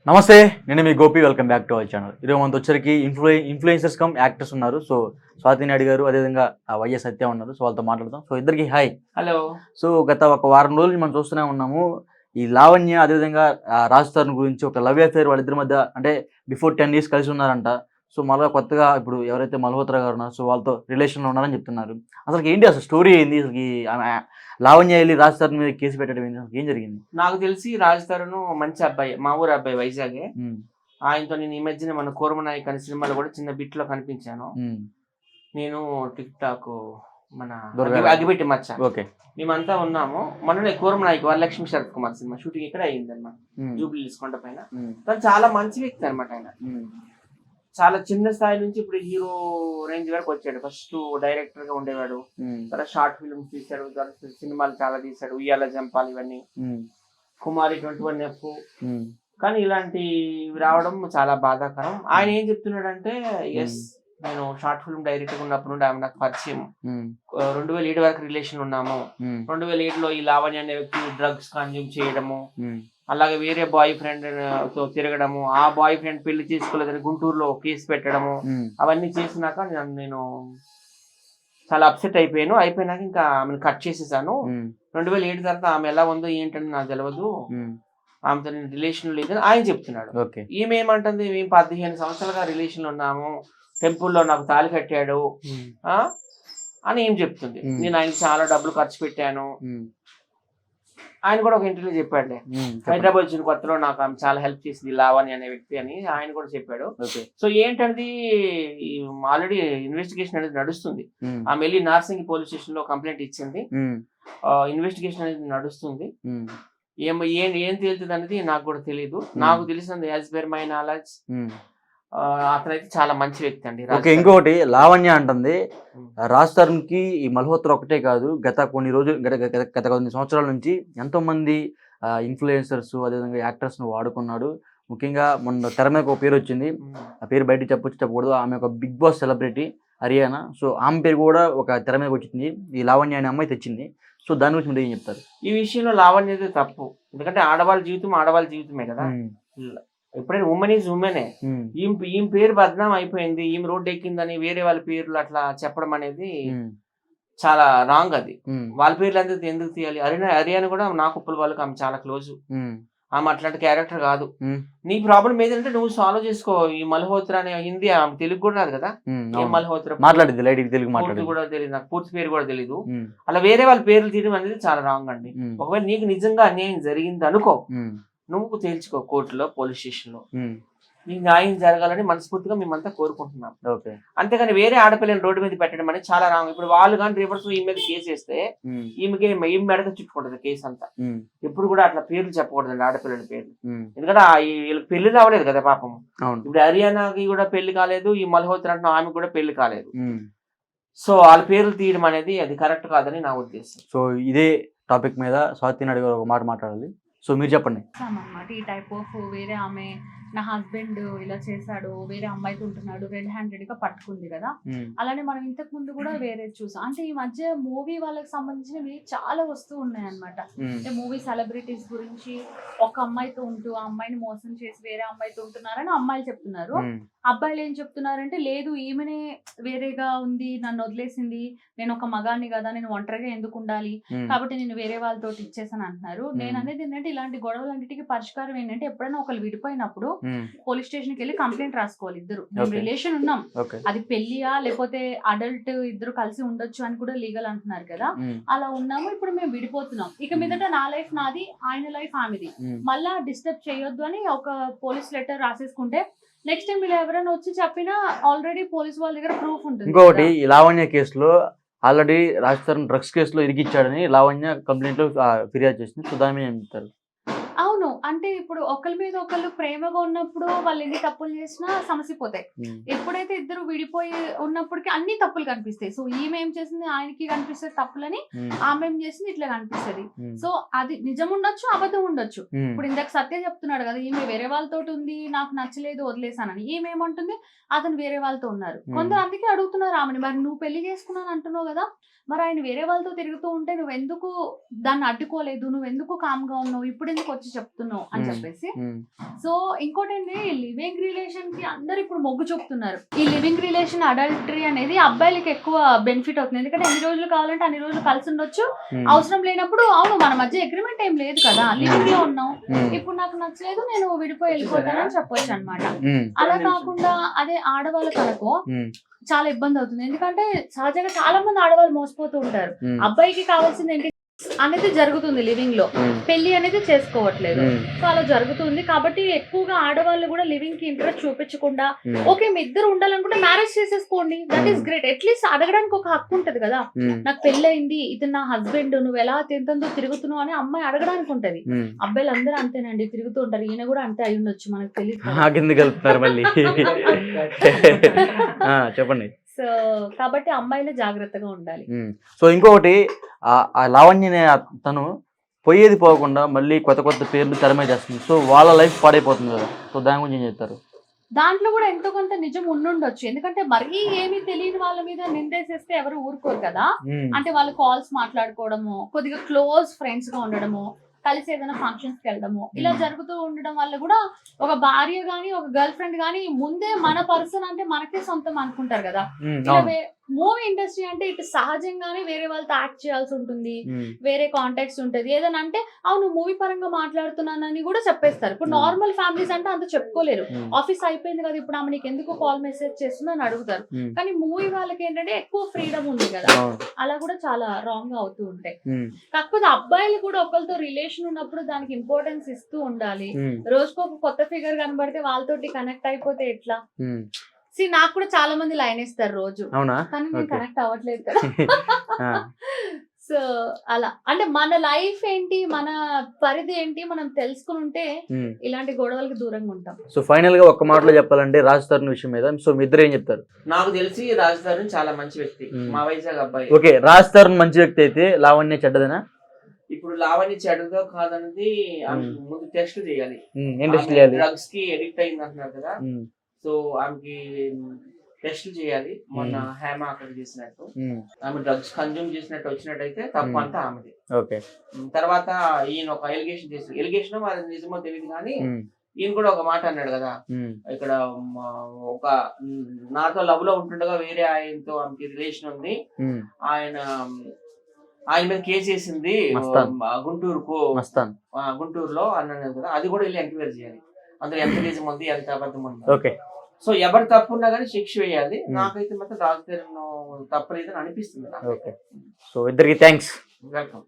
నమస్తే, నేను మీ Gopi. Welcome back to our channel. ఈరోజు మనతో వచ్చరికి ఇన్ఫ్లుయెన్సర్స్ కమ్ యాక్టర్స్ ఉన్నారు. సో స్వాతి నాయుడు గారు, అదేవిధంగా వైఎస్ సత్య ఉన్నారు. సో వాళ్ళతో మాట్లాడదాం. సో ఇద్దరికి హాయ్. హలో. సో గత ఒక వారం రోజులు మనం చూస్తూనే ఉన్నాము. ఈ లావణ్య అదేవిధంగా రాజ్ తరుణ్ గురించి ఒక లవ్ అఫేర్ వాళ్ళిద్దరి మధ్య, అంటే బిఫోర్ 10 years కలిసి ఉన్నారంట. సో మళ్ళీ కొత్తగా ఇప్పుడు ఎవరైతే మల్హోత్రా గారు ఉన్నారో సో వాళ్ళతో రిలేషన్లో ఉన్నారని చెప్తున్నారు. అసలు ఏంటి అసలు స్టోరీ ఏంది? అసలు లావణ్య వెళ్ళి రాజ్ తరుణ్ మీద కేసు పెట్టడం ఏంటి? అసలు ఏం జరిగింది? నాకు తెలిసి రాజ్ తరుణ్ మంచి అబ్బాయి, మా ఊరు అబ్బాయి, వైజాగే. ఆయనతో నేను ఈ మధ్యన మన కోరమనాయక్ అనే సినిమాలో కూడా చిన్న బిట్ లో కనిపించాను. నేను టిక్ టాక్ మన అగిపెట్టి మచ్చ, మేమంతా ఉన్నాము. మొన్ననే కోరమనాయక్ వరలక్ష్మి శరత్ కుమార్ సినిమా షూటింగ్ ఇక్కడ అయ్యిందన్నమాట, జూబ్లీ కొండ పైన. తను చాలా మంచి వ్యక్తి అనమాట. ఆయన చాలా చిన్న స్థాయి నుంచి ఇప్పుడు హీరో రేంజ్ వరకు వచ్చాడు. ఫస్ట్ డైరెక్టర్ గా ఉండేవాడు, తర్వాత షార్ట్ ఫిల్మ్స్ తీశాడు, సినిమాలు చాలా తీశాడు, ఉయ్యాల జంపాలి, ఇవన్నీ, కుమారి 21F. కానీ ఇలాంటి రావడం చాలా బాధాకరం. ఆయన ఏం చెప్తున్నాడంటే, ఎస్ నేను షార్ట్ ఫిల్మ్ డైరెక్టర్ ఉన్నప్పుడు నుండి ఆమె నాకు పరిచయం. 2007 వరకు రిలేషన్ ఉన్నాము. 2007లో ఈ లావణ్య అనే వ్యక్తి డ్రగ్స్ కన్జ్యూమ్ చేయడము, అలాగే వేరే బాయ్ ఫ్రెండ్ తో తిరగడము, ఆ బాయ్ ఫ్రెండ్ పెళ్లి చేసుకోలేదని గుంటూరులో కేసు పెట్టడము, అవన్నీ చేసినాక నేను చాలా అప్సెట్ అయిపోయినాక ఇంకా ఆమెను కట్ చేసేసాను. 2007 తర్వాత ఆమె ఎలా ఉందో ఏంటని నాకు తెలియదు, ఆమెతో నేను రిలేషన్ లేదని ఆయన చెప్తున్నాడు. ఈమె ఏమంటుంది, మేము 15 సంవత్సరాలుగా రిలేషన్ ఉన్నాము, టెంపుల్లో నాకు తాళి కట్టాడు అని ఏం చెప్తుంది. నేను ఆయనకి చాలా డబ్బులు ఖర్చు పెట్టాను. ఆయన కూడా ఒక ఇంటర్వ్యూ చెప్పాడు, హైదరాబాద్ వచ్చిన కొత్తలో నాకు ఆమె చాలా హెల్ప్ చేసింది లావణ్య అనే వ్యక్తి అని ఆయన కూడా చెప్పాడు. సో ఏంటనేది ఆల్రెడీ ఇన్వెస్టిగేషన్ అనేది నడుస్తుంది. ఆమె వెళ్ళి నార్సింగి పోలీస్ స్టేషన్ లో కంప్లైంట్ ఇచ్చింది. ఇన్వెస్టిగేషన్ అనేది నడుస్తుంది. ఏం తేలుతుంది అనేది నాకు కూడా తెలియదు. నాకు తెలిసింది యాజ్ పర్ మై నాలెడ్జ్ అతనైతే చాలా మంచి వ్యక్తి అండి. ఇంకోటి లావణ్య అంటుంది, రాజ్ తరుణ్ కి ఈ మల్హోత్రా ఒకటే కాదు, గత కొన్ని సంవత్సరాల నుంచి ఎంతో మంది ఇన్ఫ్లుయెన్సర్స్ అదేవిధంగా యాక్టర్స్ ను వాడుకున్నాడు. ముఖ్యంగా మొన్న తెర మీద ఒక పేరు వచ్చింది, ఆ పేరు బయట చెప్పకూడదు. ఆమె ఒక Bigg Boss celebrity Haryana. So ఆమె పేరు కూడా ఒక తెర మీద వచ్చింది, ఈ లావణ్య అనే అమ్మాయి తెచ్చింది. సో దాని గురించి మీరు ఏం చెప్తారు? ఈ విషయంలో లావణ్య అయితే తప్పు, ఎందుకంటే ఆడవాళ్ళ జీవితమే కదా. ఎప్పుడైనా ఉమెన్ ఈజ్ ఉమెనే. ఈమె పేరు బద్నాం అయిపోయింది, ఈమె రోడ్డు ఎక్కిందని వేరే వాళ్ళ పేర్లు అట్లా చెప్పడం అనేది చాలా రాంగ్. అది వాళ్ళ పేర్లు ఎందుకు తీయాలి? హరియానా కూడా నాకు ఉప్పుల వాళ్ళకి ఆమె చాలా క్లోజ్. ఆమె అట్లాంటి క్యారెక్టర్ కాదు. నీ ప్రాబ్లం ఏదంటే నువ్వు సాల్వ్ చేసుకో. ఈ మల్హోత్రా అనే హిందీ ఆమె తెలుగు కూడా రాదు కదా. మల్హోత్రా పూర్తి కూడా తెలియదు, నాకు పూర్తి పేరు కూడా తెలీదు. అలా వేరే వాళ్ళ పేర్లు తీయడం అనేది చాలా రాంగ్ అండి. ఒకవేళ నీకు నిజంగా అన్యాయం జరిగింది అనుకో, నువ్వు తేల్చుకో కోర్టులో, పోలీస్ స్టేషన్ లో. నీకు న్యాయం జరగాలని మనస్ఫూర్తిగా మేమంతా కోరుకుంటున్నాం. అంతేగాని వేరే ఆడపిల్లని రోడ్డు మీద పెట్టడం అనేది చాలా రాంగ్. ఇప్పుడు వాళ్ళు కానీ రివర్స్ ఈ మీద కేసు వేస్తే ఈమె మెడక చుట్టుకుంటుంది కేసు అంతా. ఎప్పుడు కూడా అట్లా పేర్లు చెప్పకూడదండి, ఆడపిల్లల పేర్లు. ఎందుకంటే వీళ్ళకి పెళ్లి రావలేదు కదా పాపం. ఇప్పుడు హరియానాకి కూడా పెళ్లి కాలేదు, ఈ మల్హోత్రా అంటే ఆమె కూడా పెళ్లి కాలేదు. సో వాళ్ళ పేర్లు తీయడం అనేది అది కరెక్ట్ కాదని నా ఉద్దేశం. సో ఇదే టాపిక్ మీద స్వాతి నాయుడు గారు ఒక మాట మాట్లాడాలి. సో మీరు చెప్పండి. అన్నమాట ఈ టైప్ ఆఫ్ వేరే ఆమె నా హస్బెండ్ ఇలా చేశాడు, వేరే అమ్మాయితో ఉంటున్నాడు, రెడ్ హ్యాండెడ్ గా పట్టుకుంది కదా. అలానే మనం ఇంతకు ముందు కూడా వేరే చూసాం. అంటే ఈ మధ్య మూవీ వాళ్ళకి సంబంధించినవి చాలా వస్తూ ఉన్నాయి అనమాట. అంటే మూవీ సెలబ్రిటీస్ గురించి ఒక అమ్మాయితో ఉంటూ ఆ అమ్మాయిని మోసం చేసి వేరే అమ్మాయితో ఉంటున్నారని అమ్మాయిలు చెప్తున్నారు. అబ్బాయిలు ఏం చెప్తున్నారంటే, లేదు ఈమెనే వేరేగా ఉంది, నన్ను వదిలేసింది, నేను ఒక మగాన్ని కదా, నేను ఒంటరిగా ఎందుకు ఉండాలి, కాబట్టి నేను వేరే వాళ్ళతో ఇచ్చేసాను అంటున్నారు. నేను అనేది ఏంటంటే, ఇలాంటి గొడవలన్నిటికీ పరిష్కారం ఏంటంటే, ఎప్పుడైనా ఒకళ్ళు విడిపోయినప్పుడు పోలీస్ స్టేషన్ కి వెళ్ళి కంప్లైంట్ రాసుకోవాలి. ఇద్దరు రిలేషన్ ఉన్నాం, అది పెళ్లియా లేకపోతే అడల్ట్ ఇద్దరు కలిసి ఉండొచ్చు అని కూడా లీగల్ అంటున్నారు కదా. అలా ఉన్నాము, ఇప్పుడు మేము విడిపోతున్నాం, ఇక మీదట నా లైఫ్ నాది, ఆయన లైఫ్ ఆమెది, మళ్ళా డిస్టర్బ్ చేయొద్దు అని ఒక పోలీస్ లెటర్ రాసేసుకుంటే నెక్స్ట్ టైం వీళ్ళు ఎవరైనా వచ్చి చెప్పినా ఆల్రెడీ పోలీస్ వాళ్ళ దగ్గర ప్రూఫ్ ఉంటుంది. ఇంకొకటి, ఈ లావణ్య కేసులో ఆల్రెడీ రాజ్ తరుణ్ డ్రగ్స్ కేసులో ఇరికిచ్చాడని లావణ్య కంప్లైంట్ లో ఫిర్యాదు చేసింది. సో దాని మీద ఏం చెప్తారు? అవును, అంటే ఇప్పుడు ఒకరి మీద ఒకళ్ళు ప్రేమగా ఉన్నప్పుడు వాళ్ళు ఎన్ని తప్పులు చేసినా సమస్య పోతాయి. ఎప్పుడైతే ఇద్దరు విడిపోయి ఉన్నప్పటికీ అన్ని తప్పులు కనిపిస్తాయి. సో ఈమె ఏం చేసింది ఆయనకి కనిపిస్తుంది తప్పులని, ఆమె ఏం చేసింది ఇట్లా కనిపిస్తుంది. సో అది నిజం ఉండొచ్చు, అబద్ధం ఉండొచ్చు. ఇప్పుడు ఇందాక సత్య చెప్తున్నాడు కదా, ఈమె వేరే వాళ్ళతో ఉంది, నాకు నచ్చలేదు వదిలేసానని. ఈమె ఏమంటుంది, అతను వేరే వాళ్ళతో ఉన్నారు. కొందరు అందుకే అడుగుతున్నారు ఆమెని, మరి నువ్వు పెళ్లి చేసుకున్నాను అంటున్నావు కదా, మరి ఆయన వేరే వాళ్ళతో తిరుగుతూ ఉంటే నువ్వెందుకు దాన్ని అడ్డుకోలేదు, నువ్వెందుకు కామ్గా ఉన్నావు, ఇప్పుడు ఎందుకు వచ్చి చెప్తున్నావు అవును అని చెప్పేసి. సో ఇంకోటి ఏంటి, లివింగ్ రిలేషన్ కి అందరు ఇప్పుడు మొగ్గు చూపుతున్నారు. ఈ లివింగ్ రిలేషన్ అడల్టరీ అనేది అబ్బాయిలకి ఎక్కువ బెనిఫిట్ అవుతుంది. ఎందుకంటే ఎన్ని రోజులు కావాలంటే అన్ని రోజులు కలిసి ఉండొచ్చు. అవసరం లేనప్పుడు అవును మన మధ్య అగ్రిమెంట్ ఏం లేదు కదా, లివింగ్ లో ఉన్నాం, ఇప్పుడు నాకు నచ్చలేదు నేను విడిపోయి వెళ్ళిపోతానని చెప్పొచ్చు అనమాట. అలా కాకుండా అదే ఆడవాళ్ళకి అనుకో చాలా ఇబ్బంది అవుతుంది. ఎందుకంటే సహజంగా చాలా మంది ఆడవాళ్ళు మోసపోతూ ఉంటారు. అబ్బాయికి కావాల్సింది ఏంటి అనేది జరుగుతుంది లివింగ్ లో, పెళ్లి అనేది చేసుకోవట్లేదు. సో అలా జరుగుతుంది కాబట్టి ఎక్కువగా ఆడవాళ్ళు కూడా లివింగ్ కి ఇంట్రెస్ట్ చూపించకుండా ఓకే మీ ఇద్దరు ఉండాలనుకుంటే మ్యారేజ్ చేసేసుకోండి, దట్ ఈస్ గ్రేట్. అట్లీస్ట్ అడగడానికి ఒక హక్కు ఉంటది కదా, నాకు పెళ్లి అయింది, ఇది నా హస్బెండ్, నువ్వు ఎలా తింటుందో తిరుగుతున్నావు అని అమ్మాయి అడగడానికి ఉంటది. అబ్బాయిలు అందరూ అంతేనండి, తిరుగుతూ ఉంటారు, ఈయన కూడా అంతే అయి ఉండొచ్చు, మనకు తెలియదు. చెప్పండి. సో కాబట్టి అమ్మాయిలు జాగ్రత్తగా ఉండాలి. సో ఇంకొకటి, ఆ లావణ్య అనే తను పోయేది పోకుండా మళ్ళీ కొత్త కొత్త పేర్లు తెర మీద చేస్తుంది. సో వాళ్ళ లైఫ్ పాడైపోతుంది కదా, సో దాని గురించి ఏం చెప్తారు? దాంట్లో కూడా ఎంతో కొంత నిజం ఉండుండొచ్చు. ఎందుకంటే మరీ ఏమీ తెలియని వాళ్ళ మీద నిందేసేస్తే ఎవరు ఊరుకోరు కదా. అంటే వాళ్ళు కాల్స్ మాట్లాడుకోవడము, కొద్దిగా క్లోజ్ ఫ్రెండ్స్ గా ఉండడము, కలిసి ఏదైనా ఫంక్షన్స్ కి వెళ్ళడము, ఇలా జరుగుతూ ఉండడం వల్ల కూడా ఒక భార్య గాని ఒక గర్ల్ ఫ్రెండ్ గాని ముందే మన పర్సన్ అంటే మనకే సొంతం అనుకుంటారు కదా. మూవీ ఇండస్ట్రీ అంటే ఇటు సహజంగానే వేరే వాళ్ళతో యాక్ట్ చేయాల్సి ఉంటుంది, వేరే కాంటాక్ట్స్ ఉంటుంది. ఏదైనా అంటే అవును మూవీ పరంగా మాట్లాడుతున్నానని కూడా చెప్పేస్తారు. ఇప్పుడు నార్మల్ ఫ్యామిలీస్ అంటే అంత చెప్పుకోలేరు. ఆఫీస్ అయిపోయింది కదా ఇప్పుడు ఆమె నీకు ఎందుకు కాల్ మెసేజ్ చేస్తుందని అడుగుతారు. కానీ మూవీ వాళ్ళకి ఏంటంటే ఎక్కువ ఫ్రీడమ్ ఉంది కదా, అలా కూడా చాలా రాంగ్ గా అవుతూ ఉంటాయి. కాకపోతే అబ్బాయిలు కూడా ఒకరితో రిలేషన్ ఉన్నప్పుడు దానికి ఇంపార్టెన్స్ ఇస్తూ ఉండాలి. రోజుకు ఒక కొత్త ఫిగర్ కనబడితే వాళ్ళతోటి కనెక్ట్ అయిపోతే ఎట్లా? నాకు కూడా చాలా మంది లైన్ ఇస్తారు రోజు, కానీ నేను కనెక్ట్ అవ్వట్లేదు కదా. సో అలా అంటే మన లైఫ్ ఏంటి, మన పరిధి ఏంటి మనం తెలుసుకుని ఉంటే ఇలాంటి గొడవలకి దూరంగా ఉంటాం. సో ఫైనల్ గా ఒక మాటలో చెప్పాలంటే రాజ్ తరుణ్ విషయం మీద సో మీ ఇద్దరు ఏం చెప్తారు? నాకు తెలిసి రాజ్ తరుణ్ చాలా మంచి వ్యక్తి, మా వైజాగ్ అబ్బాయి. ఓకే, రాజ్ తరుణ్ మంచి వ్యక్తి అయితే లావణ్య చెడ్డదేనా? ఇప్పుడు లావణ్య చెడుగా కాదన్నది ముందు టెస్ట్ చేయాలి. డ్రగ్స్ కి ఎడిక్ట్ అయింది అంటున్నారు కదా, సో ఆమెకి టెస్ట్ చేయాలి. మొన్న హేమ అక్కడ చేసినట్టు ఆమె డ్రగ్స్ కన్జ్యూమ్ చేసినట్టు వచ్చినట్టయితే తప్పు అంతా ఆమెది. తర్వాత ఈయన ఒక ఎలిగేషన్ అది నిజమో తెలియదు కానీ ఈయన కూడా ఒక మాట అన్నాడు కదా, ఇక్కడ ఒక నాతో లవ్ లో ఉంటుండగా వేరే ఆయనతో ఆమెకి రిలేషన్ ఉంది, ఆయన మీద కేసు వేసింది గుంటూరులో అన్నాడు కదా, అది కూడా వెళ్ళి ఎంక్వైరీ చేయాలి. అందులో ఎంత నిజం ఉంది ఎంత అబద్ధం ఉంది. సో ఎవరు తప్పు ఉన్నా కానీ శిక్ష వేయాలి. నాకైతే మాత్రం రాజధాని తప్పలేదని అనిపిస్తుంది. సో ఇద్దరికి థ్యాంక్స్. వెల్కమ్.